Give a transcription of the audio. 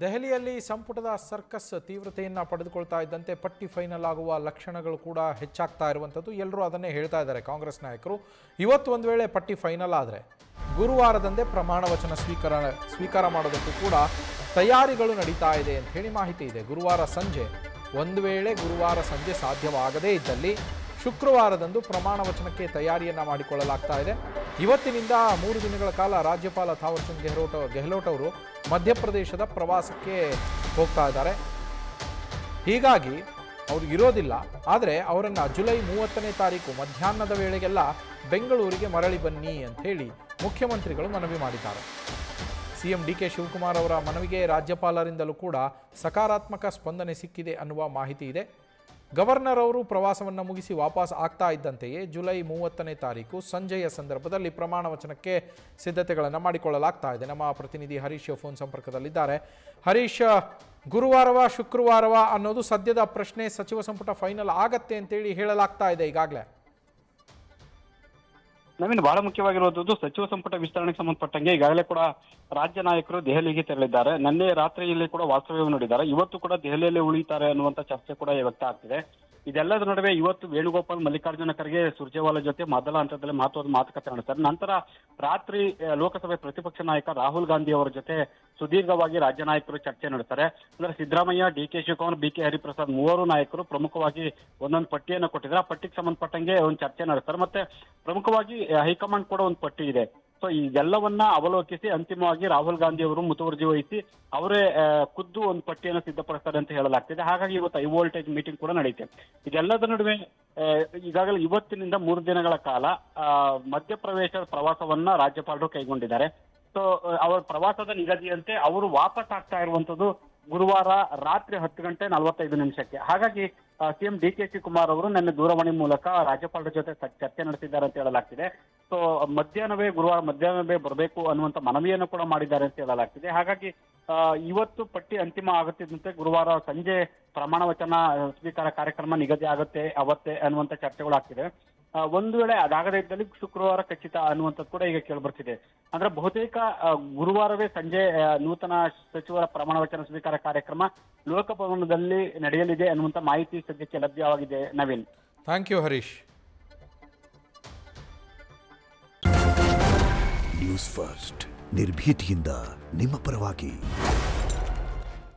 ದೆಹಲಿಯಲ್ಲಿ ಸಂಪುಟದ ಸರ್ಕಸ್ ತೀವ್ರತೆಯನ್ನು ಪಡೆದುಕೊಳ್ತಾ ಇದ್ದಂತೆ ಪಟ್ಟಿ ಫೈನಲ್ ಆಗುವ ಲಕ್ಷಣಗಳು ಕೂಡ ಹೆಚ್ಚಾಗ್ತಾ ಇರುವಂಥದ್ದು. ಎಲ್ಲರೂ ಅದನ್ನೇ ಹೇಳ್ತಾ ಇದ್ದಾರೆ ಕಾಂಗ್ರೆಸ್ ನಾಯಕರು. ಇವತ್ತು ಒಂದು ವೇಳೆ ಪಟ್ಟಿ ಫೈನಲ್ ಆದರೆ ಗುರುವಾರದಂದೇ ಪ್ರಮಾಣ ವಚನ ಸ್ವೀಕಾರ ಮಾಡೋದಕ್ಕೂ ಕೂಡ ತಯಾರಿಗಳು ನಡೀತಾ ಇದೆ ಅಂತ ಹೇಳಿ ಮಾಹಿತಿ ಇದೆ. ಒಂದು ವೇಳೆ ಗುರುವಾರ ಸಂಜೆ ಸಾಧ್ಯವಾಗದೇ ಇದ್ದಲ್ಲಿ ಶುಕ್ರವಾರದಂದು ಪ್ರಮಾಣ ವಚನಕ್ಕೆ ತಯಾರಿಯನ್ನು ಮಾಡಿಕೊಳ್ಳಲಾಗ್ತಾ ಇದೆ. ಇವತ್ತಿನಿಂದ 3 ದಿನಗಳ ಕಾಲ ರಾಜ್ಯಪಾಲ ಥಾವರ್ಚಂದ್ ಗೆಹ್ಲೋಟ್ ಅವರು ಮಧ್ಯಪ್ರದೇಶದ ಪ್ರವಾಸಕ್ಕೆ ಹೋಗ್ತಾ ಇದ್ದಾರೆ. ಹೀಗಾಗಿ ಅವರು ಇರೋದಿಲ್ಲ. ಆದರೆ ಅವರನ್ನು ಜುಲೈ 30ನೇ ತಾರೀಕು ಮಧ್ಯಾಹ್ನದ ವೇಳೆಗೆಲ್ಲ ಬೆಂಗಳೂರಿಗೆ ಮರಳಿ ಬನ್ನಿ ಅಂತ ಹೇಳಿ ಮುಖ್ಯಮಂತ್ರಿಗಳು ಮನವಿ ಮಾಡಿದ್ದಾರೆ. ಸಿಎಂ ಡಿಕೆ ಶಿವಕುಮಾರ್ ಅವರ ಮನವಿಗೆ ರಾಜ್ಯಪಾಲರಿಂದಲೂ ಕೂಡ ಸಕಾರಾತ್ಮಕ ಸ್ಪಂದನೆ ಸಿಕ್ಕಿದೆ ಅನ್ನುವ ಮಾಹಿತಿ ಇದೆ. ಗವರ್ನರ್ ಅವರು ಪ್ರವಾಸವನ್ನು ಮುಗಿಸಿ ವಾಪಸ್ ಆಗ್ತಾ ಇದ್ದಂತೆಯೇ ಜುಲೈ 30ನೇ ತಾರೀಕು ಸಂಜೆಯ ಸಂದರ್ಭದಲ್ಲಿ ಪ್ರಮಾಣ ವಚನಕ್ಕೆ ಸಿದ್ಧತೆಗಳನ್ನು ಮಾಡಿಕೊಳ್ಳಲಾಗ್ತಾ ಇದೆ. ನಮ್ಮ ಪ್ರತಿನಿಧಿ ಹರೀಶ್ ಫೋನ್ ಸಂಪರ್ಕದಲ್ಲಿದ್ದಾರೆ. ಹರೀಶ್, ಗುರುವಾರವ ಶುಕ್ರವಾರವ ಅನ್ನೋದು ಸದ್ಯದ ಪ್ರಶ್ನೆ. ಸಚಿವ ಸಂಪುಟ ಫೈನಲ್ ಆಗತ್ತೆ ಅಂತೇಳಿ ಹೇಳಲಾಗ್ತಾ ಇದೆ ಈಗಾಗಲೇ. ನವೀನ್, ಬಹಳ ಮುಖ್ಯವಾಗಿರುವುದು ಸಚಿವ ಸಂಪುಟ ವಿಸ್ತರಣೆಗೆ ಸಂಬಂಧಪಟ್ಟಂಗೆ ಈಗಾಗಲೇ ಕೂಡ ರಾಜ್ಯ ನಾಯಕರು ದೆಹಲಿಗೆ ತೆರಳಿದ್ದಾರೆ. ನಿನ್ನೆ ರಾತ್ರಿಯಲ್ಲಿ ಕೂಡ ವಾಸ್ತವ್ಯವನ್ನು ನೋಡಿದ್ದಾರೆ. ಇವತ್ತು ಕೂಡ ದೆಹಲಿಯಲ್ಲಿ ಉಳಿತಾರೆ ಅನ್ನುವಂತ ಚರ್ಚೆ ಕೂಡ ವ್ಯಕ್ತ ಆಗ್ತಿದೆ. ಇದೆಲ್ಲದ ನಡುವೆ ಇವತ್ತು ವೇಣುಗೋಪಾಲ್ ಮಲ್ಲಿಕಾರ್ಜುನ ಖರ್ಗೆ ಸುರ್ಜೇವಾಲಾ ಜೊತೆ ಮೊದಲ ಹಂತದಲ್ಲಿ ಮಹತ್ವದ ಮಾತುಕತೆ ನಡೆಸ್ತಾರೆ. ನಂತರ ರಾತ್ರಿ ಲೋಕಸಭೆ ಪ್ರತಿಪಕ್ಷ ನಾಯಕ ರಾಹುಲ್ ಗಾಂಧಿ ಅವರ ಜೊತೆ ಸುದೀರ್ಘವಾಗಿ ರಾಜ್ಯ ನಾಯಕರು ಚರ್ಚೆ ನಡೆಸ್ತಾರೆ. ಅಂದ್ರೆ ಸಿದ್ದರಾಮಯ್ಯ, ಡಿಕೆ ಶಿವಕುಮಾರ್, ಬಿಕೆ ಹರಿಪ್ರಸಾದ್ ಮೂವರು ನಾಯಕರು ಪ್ರಮುಖವಾಗಿ ಒಂದೊಂದು ಪಟ್ಟಿಯನ್ನು ಕೊಟ್ಟಿದ್ದಾರೆ. ಆ ಪಟ್ಟಿಗೆ ಸಂಬಂಧಪಟ್ಟಂಗೆ ಒಂದು ಚರ್ಚೆ ನಡೆಸ್ತಾರೆ. ಮತ್ತೆ ಪ್ರಮುಖವಾಗಿ ಹೈಕಮಾಂಡ್ ಕೂಡ ಒಂದು ಪಟ್ಟಿ ಇದೆ. ಸೊ ಇದೆಲ್ಲವನ್ನ ಅವಲೋಕಿಸಿ ಅಂತಿಮವಾಗಿ ರಾಹುಲ್ ಗಾಂಧಿ ಅವರು ಮುತುವರ್ಜಿ ವಹಿಸಿ ಅವರೇ ಖುದ್ದು ಒಂದು ಪಟ್ಟಿಯನ್ನು ಸಿದ್ಧಪಡಿಸ್ತಾರೆ ಅಂತ ಹೇಳಲಾಗ್ತಿದೆ. ಹಾಗಾಗಿ ಇವತ್ತು ಹೈ ವೋಲ್ಟೇಜ್ ಮೀಟಿಂಗ್ ಕೂಡ ನಡೆಯುತ್ತೆ. ಇದೆಲ್ಲದ ನಡುವೆ ಈಗಾಗಲೇ ಇವತ್ತಿನಿಂದ 3 ದಿನಗಳ ಕಾಲ ಮಧ್ಯಪ್ರದೇಶ ಪ್ರವಾಸವನ್ನ ರಾಜ್ಯಪಾಲರು ಕೈಗೊಂಡಿದ್ದಾರೆ. ಸೊ ಅವರ ಪ್ರವಾಸದ ನಿಗದಿಯಂತೆ ಅವರು ವಾಪಸ್ ಆಗ್ತಾ ಇರುವಂತದ್ದು ಗುರುವಾರ ರಾತ್ರಿ 10:45 ಹಾಗಾಗಿ ಸಿಎಂ ಡಿಕೆ ಶಿವಕುಮಾರ್ ಅವರು ನಿನ್ನೆ ದೂರವಾಣಿ ಮೂಲಕ ರಾಜ್ಯಪಾಲರ ಜೊತೆ ಚರ್ಚೆ ನಡೆಸಿದ್ದಾರೆ ಅಂತ ಹೇಳಲಾಗ್ತಿದೆ. ಸೊ ಗುರುವಾರ ಮಧ್ಯಾಹ್ನವೇ ಬರಬೇಕು ಅನ್ನುವಂತ ಮನವಿಯನ್ನು ಕೂಡ ಮಾಡಿದ್ದಾರೆ ಅಂತ ಹೇಳಲಾಗ್ತಿದೆ. ಹಾಗಾಗಿ ಇವತ್ತು ಪಟ್ಟಿ ಅಂತಿಮ ಆಗುತ್ತಿದ್ದಂತೆ ಗುರುವಾರ ಸಂಜೆ ಪ್ರಮಾಣ ವಚನ ಸ್ವೀಕಾರ ಕಾರ್ಯಕ್ರಮ ನಿಗದಿ ಆಗುತ್ತೆ ಅವತ್ತೇ ಅನ್ನುವಂತ ಚರ್ಚೆಗಳು ಆಗ್ತಿದೆ. ಒಂದು ವೇಳೆ ಅದಾಗದೇ ಇದ್ದಲ್ಲಿ ಶುಕ್ರವಾರ ಖಚಿತ ಅನ್ನುವಂಥದ್ದು ಕೂಡ ಈಗ ಕೇಳಿಬರ್ತಿದೆ. ಅಂದ್ರೆ ಬಹುತೇಕ ಗುರುವಾರವೇ ಸಂಜೆ ನೂತನ ಸಚಿವರ ಪ್ರಮಾಣ ವಚನ ಸ್ವೀಕಾರ ಕಾರ್ಯಕ್ರಮ ಲೋಕಭವನದಲ್ಲಿ ನಡೆಯಲಿದೆ ಅನ್ನುವಂಥ ಮಾಹಿತಿ ಸದ್ಯಕ್ಕೆ ಲಭ್ಯವಾಗಿದೆ. Naveen, thank you Harish. News first ನಿರ್ಭೀತಿಯಿಂದ ನಿಮ್ಮ ಪರವಾಗಿ.